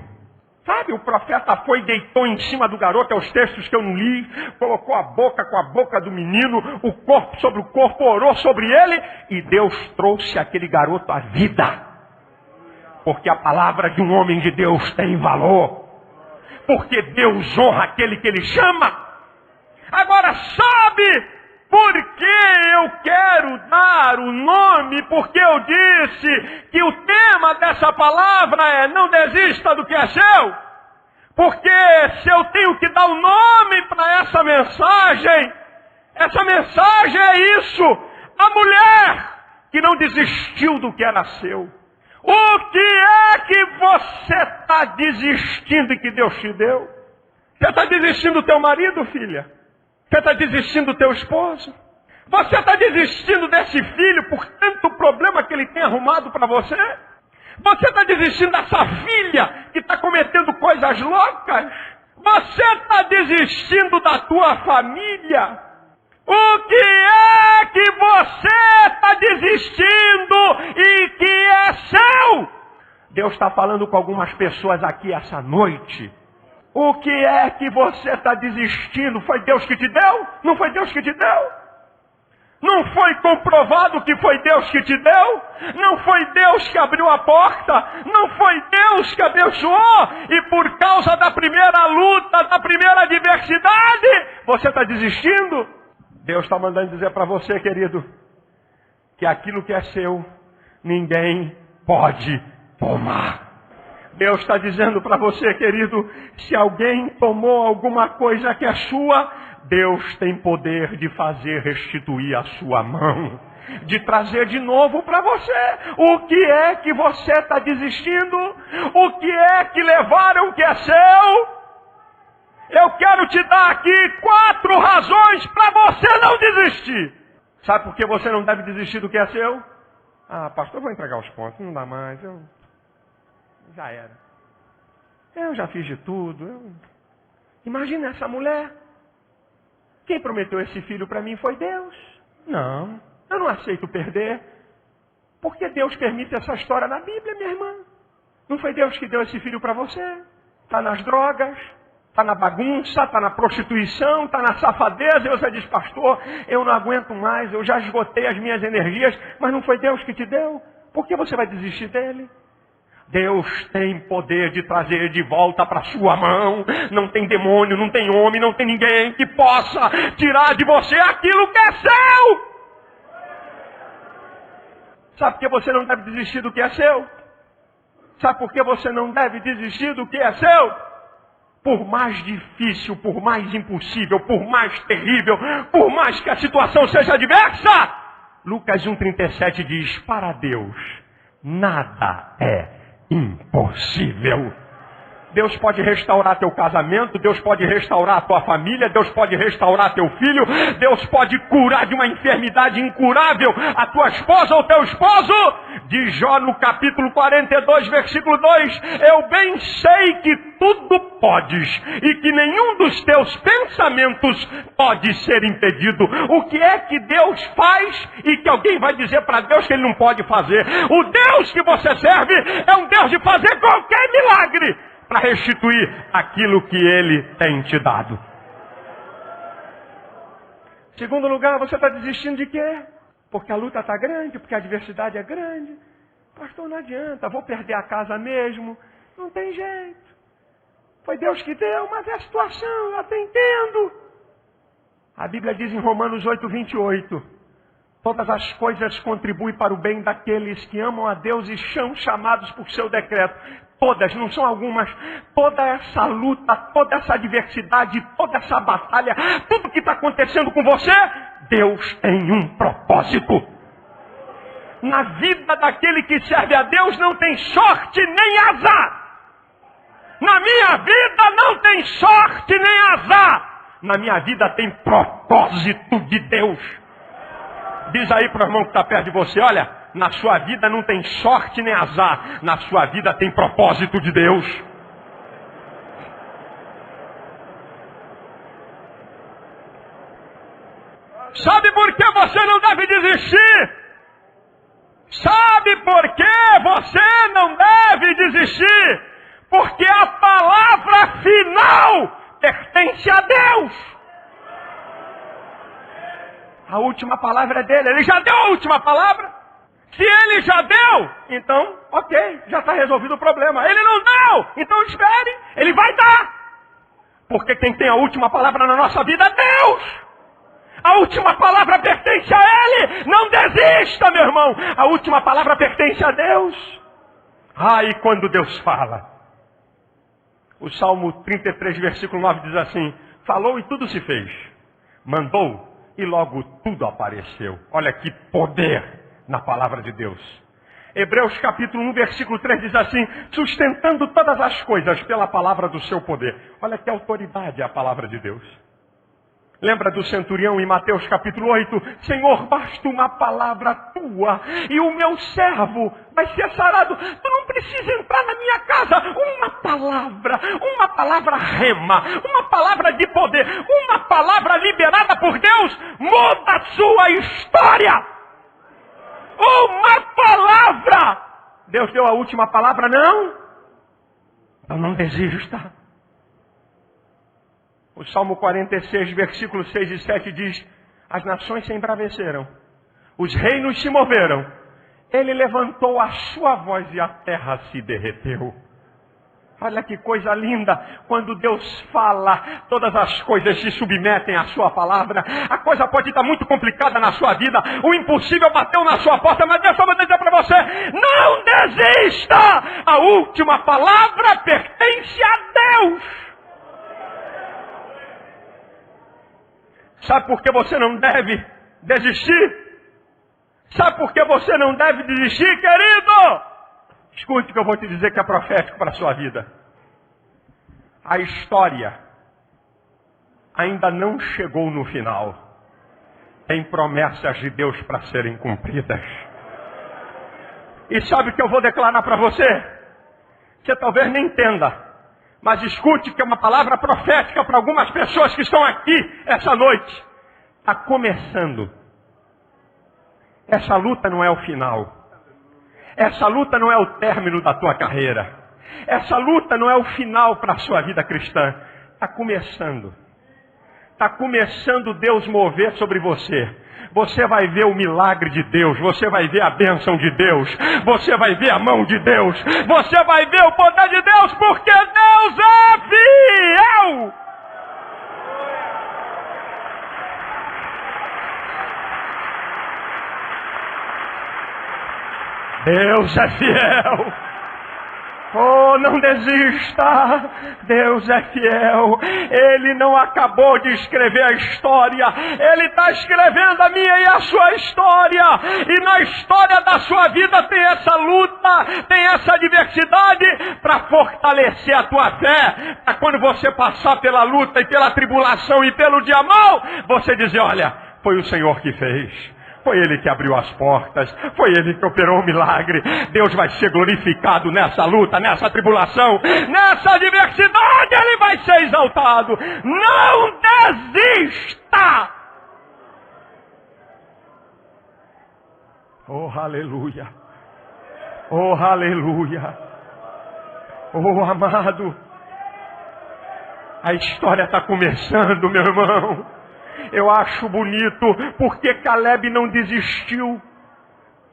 Sabe, o profeta foi e deitou em cima do garoto, é os textos que eu não li, colocou a boca com a boca do menino, o corpo sobre o corpo, orou sobre ele, e Deus trouxe aquele garoto à vida. Porque a palavra de um homem de Deus tem valor. Porque Deus honra aquele que ele chama. Agora, sabe por que eu quero dar o nome? Porque eu disse que o tema dessa palavra é: não desista do que é seu. Porque se eu tenho que dar o nome para essa mensagem é isso: a mulher que não desistiu do que era seu. O que é que você está desistindo e que Deus te deu? Você está desistindo do teu marido, filha? Você está desistindo do teu esposo? Você está desistindo desse filho por tanto problema que ele tem arrumado para você? Você está desistindo dessa filha que está cometendo coisas loucas? Você está desistindo da tua família? O que é que você está desistindo e que é seu? Deus está falando com algumas pessoas aqui essa noite. O que é que você está desistindo? Foi Deus que te deu? Não foi Deus que te deu? Não foi comprovado que foi Deus que te deu? Não foi Deus que abriu a porta? Não foi Deus que abençoou? E por causa da primeira luta, da primeira adversidade, você está desistindo? Deus está mandando dizer para você, querido, que aquilo que é seu, ninguém pode tomar. Deus está dizendo para você, querido, se alguém tomou alguma coisa que é sua, Deus tem poder de fazer restituir a sua mão, de trazer de novo para você. O que é que você está desistindo? O que é que levaram que é seu? Eu quero te dar aqui 4 razões para você não desistir. Sabe por que você não deve desistir do que é seu? Ah, pastor, eu vou entregar os pontos, não dá mais, já era. Eu já fiz de tudo. Imagina essa mulher. Quem prometeu esse filho para mim foi Deus. Não, eu não aceito perder. Porque Deus permite essa história na Bíblia, minha irmã. Não foi Deus que deu esse filho para você? Está nas drogas, está na bagunça, está na prostituição, está na safadeza. E você diz, pastor, eu não aguento mais, eu já esgotei as minhas energias. Mas não foi Deus que te deu? Por que você vai desistir dele? Deus tem poder de trazer de volta para sua mão. Não tem demônio, não tem homem, não tem ninguém que possa tirar de você aquilo que é seu. Sabe por que você não deve desistir do que é seu? Sabe por que você não deve desistir do que é seu? Por mais difícil, por mais impossível, por mais terrível, por mais que a situação seja adversa. Lucas 1,37 diz, para Deus nada é impossível. Deus pode restaurar teu casamento, Deus pode restaurar a tua família, Deus pode restaurar teu filho, Deus pode curar de uma enfermidade incurável a tua esposa ou teu esposo. De Jó no capítulo 42, versículo 2, eu bem sei que tudo podes e que nenhum dos teus pensamentos pode ser impedido. O que é que Deus faz e que alguém vai dizer para Deus que Ele não pode fazer? O Deus que você serve é um Deus de fazer qualquer milagre para restituir aquilo que Ele tem te dado. Segundo lugar, você está desistindo de quê? Porque a luta está grande, porque a adversidade é grande. Pastor, não adianta, vou perder a casa mesmo. Não tem jeito. Foi Deus que deu, mas é a situação, eu até entendo. A Bíblia diz em Romanos 8:28, todas as coisas contribuem para o bem daqueles que amam a Deus e são chamados por seu decreto. Todas, não são algumas. Toda essa luta, toda essa adversidade, toda essa batalha, tudo que está acontecendo com você, Deus tem um propósito. Na vida daquele que serve a Deus não tem sorte nem azar. Na minha vida não tem sorte nem azar. Na minha vida tem propósito de Deus. Diz aí para o irmão que está perto de você, olha, na sua vida não tem sorte nem azar. Na sua vida tem propósito de Deus. Sabe por que você não deve desistir? Sabe por que você não deve desistir? Porque a palavra final pertence a Deus. A última palavra é dele. Ele já deu a última palavra. Se ele já deu, então, ok, já está resolvido o problema. Ele não deu, então espere, ele vai dar. Porque quem tem a última palavra na nossa vida é Deus. A última palavra pertence a Ele. Não desista, meu irmão. A última palavra pertence a Deus. E quando Deus fala. O Salmo 33, versículo 9 diz assim: falou e tudo se fez. Mandou e logo tudo apareceu. Olha que poder na palavra de Deus. Hebreus capítulo 1, versículo 3 diz assim: sustentando todas as coisas pela palavra do seu poder. Olha que autoridade é a palavra de Deus. Lembra do centurião em Mateus capítulo 8? Senhor, basta uma palavra tua e o meu servo vai ser sarado. Tu não precisa entrar na minha casa. Uma palavra rema, uma palavra de poder, uma palavra liberada por Deus muda a sua história. Uma palavra! Deus deu a última palavra, não? Então não desista. O Salmo 46, versículos 6 e 7 diz: as nações se embraveceram, os reinos se moveram, ele levantou a sua voz e a terra se derreteu. Olha que coisa linda, quando Deus fala, todas as coisas se submetem à sua palavra. A coisa pode estar muito complicada na sua vida, o impossível bateu na sua porta, mas Deus só vai dizer para você: não desista! A última palavra pertence a Deus. Sabe por que você não deve desistir? Sabe por que você não deve desistir, querido? Escute o que eu vou te dizer que é profético para a sua vida. A história ainda não chegou no final. Tem promessas de Deus para serem cumpridas. E sabe o que eu vou declarar para você? Você talvez nem entenda. Mas escute que é uma palavra profética para algumas pessoas que estão aqui essa noite. Está começando. Essa luta não é o final. Essa luta não é o término da tua carreira. Essa luta não é o final para a sua vida cristã. Está começando. Está começando Deus mover sobre você. Você vai ver o milagre de Deus. Você vai ver a bênção de Deus. Você vai ver a mão de Deus. Você vai ver o poder de Deus. Porque Deus é fiel. Deus é fiel. Oh, não desista. Deus é fiel. Ele não acabou de escrever a história. Ele está escrevendo a minha e a sua história. E na história da sua vida tem essa luta, tem essa adversidade para fortalecer a tua fé. Para quando você passar pela luta e pela tribulação e pelo dia mau, você dizer: olha, foi o Senhor que fez. Foi Ele que abriu as portas. Foi Ele que operou o milagre. Deus vai ser glorificado nessa luta, nessa tribulação, nessa adversidade. Ele vai ser exaltado. Não desista. Oh, aleluia. Oh, aleluia. Oh, amado. A história está começando, meu irmão. Eu acho bonito porque Caleb não desistiu.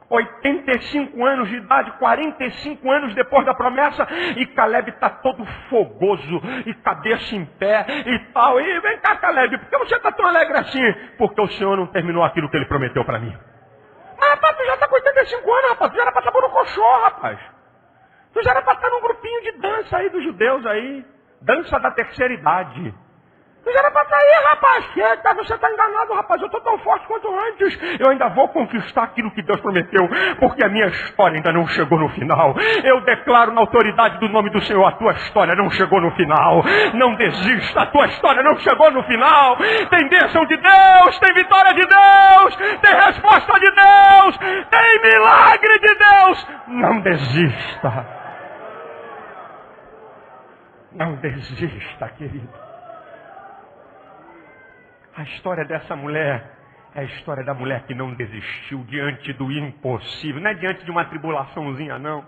85 anos de idade, 45 anos depois da promessa, e Caleb está todo fogoso, e cabeça em pé, e tal. E vem cá, Caleb, por que você está tão alegre assim? Porque o Senhor não terminou aquilo que Ele prometeu para mim. Mas rapaz, tu já está com 85 anos, rapaz, tu já era para estar no Coxó, rapaz. Tu já era para estar num grupinho de dança aí dos judeus aí, dança da terceira idade. Tu já era para estar aí, rapaz. Você está enganado, rapaz. Eu estou tão forte quanto antes. Eu ainda vou conquistar aquilo que Deus prometeu, porque a minha história ainda não chegou no final. Eu declaro na autoridade do nome do Senhor: a tua história não chegou no final. Não desista, a tua história não chegou no final. Tem bênção de Deus, tem vitória de Deus, tem resposta de Deus, tem milagre de Deus. Não desista. Não desista, querido. A história dessa mulher é a história da mulher que não desistiu diante do impossível. Não é diante de uma tribulaçãozinha, não.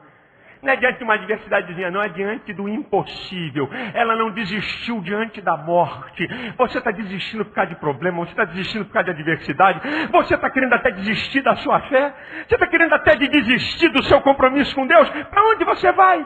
Não é diante de uma adversidadezinha, não, é diante do impossível. Ela não desistiu diante da morte. Você está desistindo por causa de problema, você está desistindo por causa de adversidade, você está querendo até desistir da sua fé, você está querendo até desistir do seu compromisso com Deus. Para onde você vai?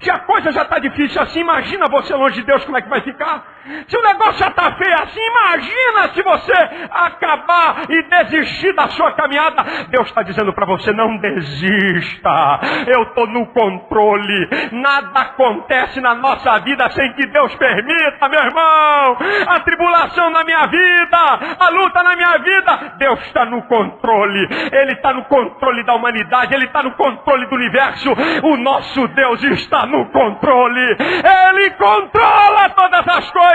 Se a coisa já está difícil assim, imagina você longe de Deus, como é que vai ficar? Se o negócio já está feio assim, imagina se você acabar e desistir da sua caminhada. Deus está dizendo para você, não desista. Eu estou no controle. Nada acontece na nossa vida sem que Deus permita, meu irmão. A tribulação na minha vida, a luta na minha vida, Deus está no controle. Ele está no controle da humanidade, Ele está no controle do universo. O nosso Deus está no controle. Ele controla todas as coisas.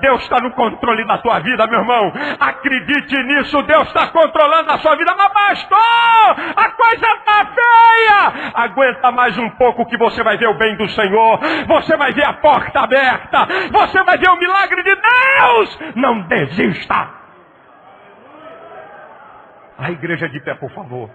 Deus está no controle da tua vida, meu irmão. Acredite nisso, Deus está controlando a sua vida. Mas pastor, a coisa está feia. Aguenta mais um pouco que você vai ver o bem do Senhor. Você vai ver a porta aberta. Você vai ver o milagre de Deus. Não desista. A igreja de pé, por favor.